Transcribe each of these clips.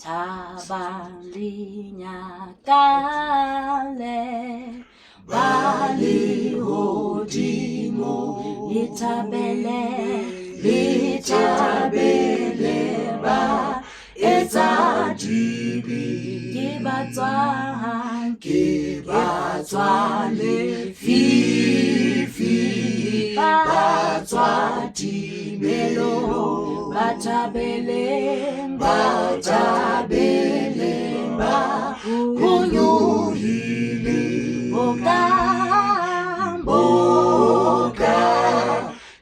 Tabalinyakale bali hodimo litabele ba etadibi kibatswa le fifi batswa dimelo batabele ba kunyuhile boka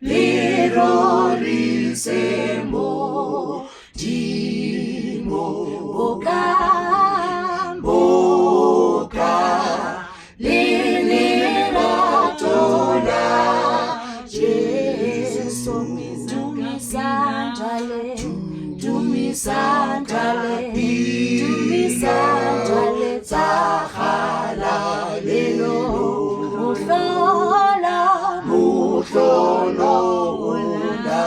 lirorisemo dimo boka liliratola Jesu tumisandale tsahala lelo muhlolo wona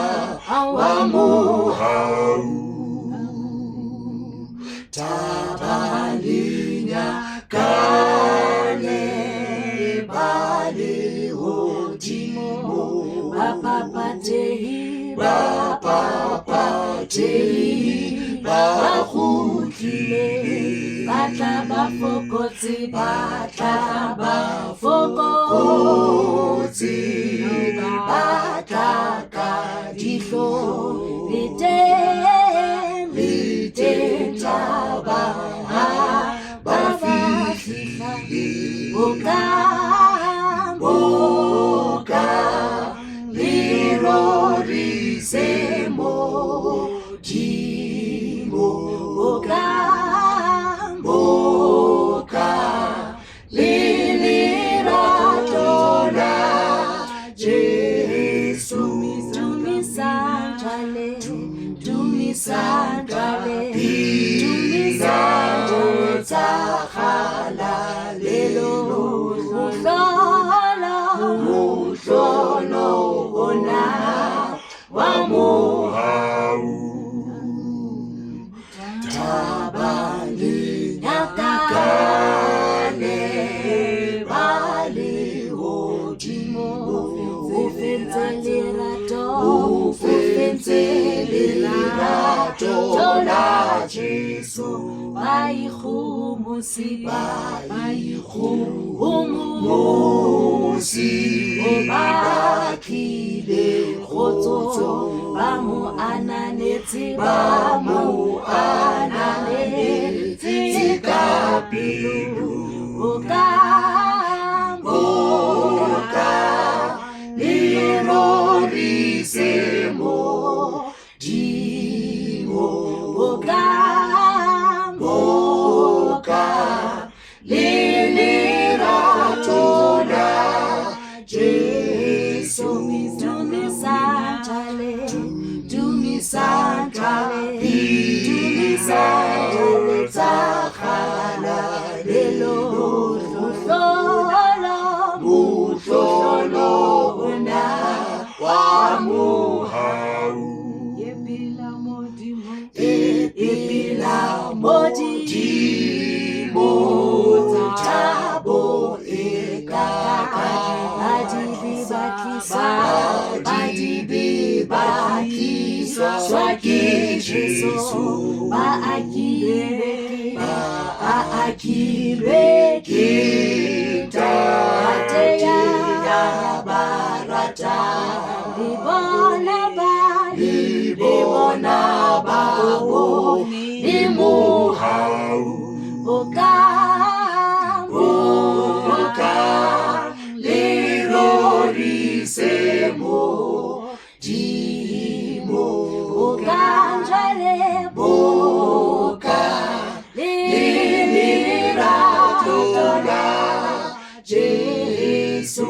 awamuhau tabalinyakale bali hodimo bapapatehi bakhutlile batla bafokotsi batla ka dihlo liteng taba ba fihla boka lirorisemo dimo boka liliratola Jesu tumisandale tsahala lelo muhlolo wona wamuhau tabalinyakale bali hodimo ufenze lerato la Jesu bayikhumusi obakile khotso ba mo ananetse ka pilu boka lirorisemo dimo boka liliratola Jesu tumisandale tsahala lelo muhlolo wona wamuhau epila modimo tabo ekaka adibi bakiswa swaki Jesu baakire kita ateya barata libona babo limuhau boka lirorisemo dimo boka liliratola Jesu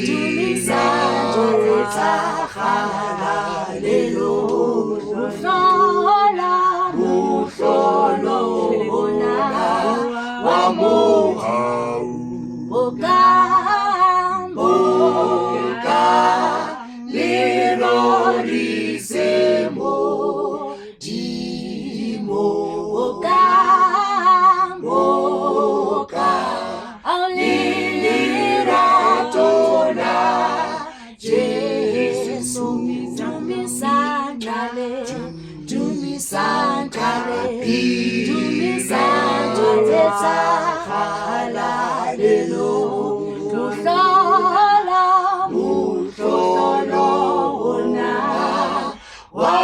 tumisandale tsahala lelo muhlolo wona wamuhau boka lirori dumisa tsa halalelo muhlolo ona wa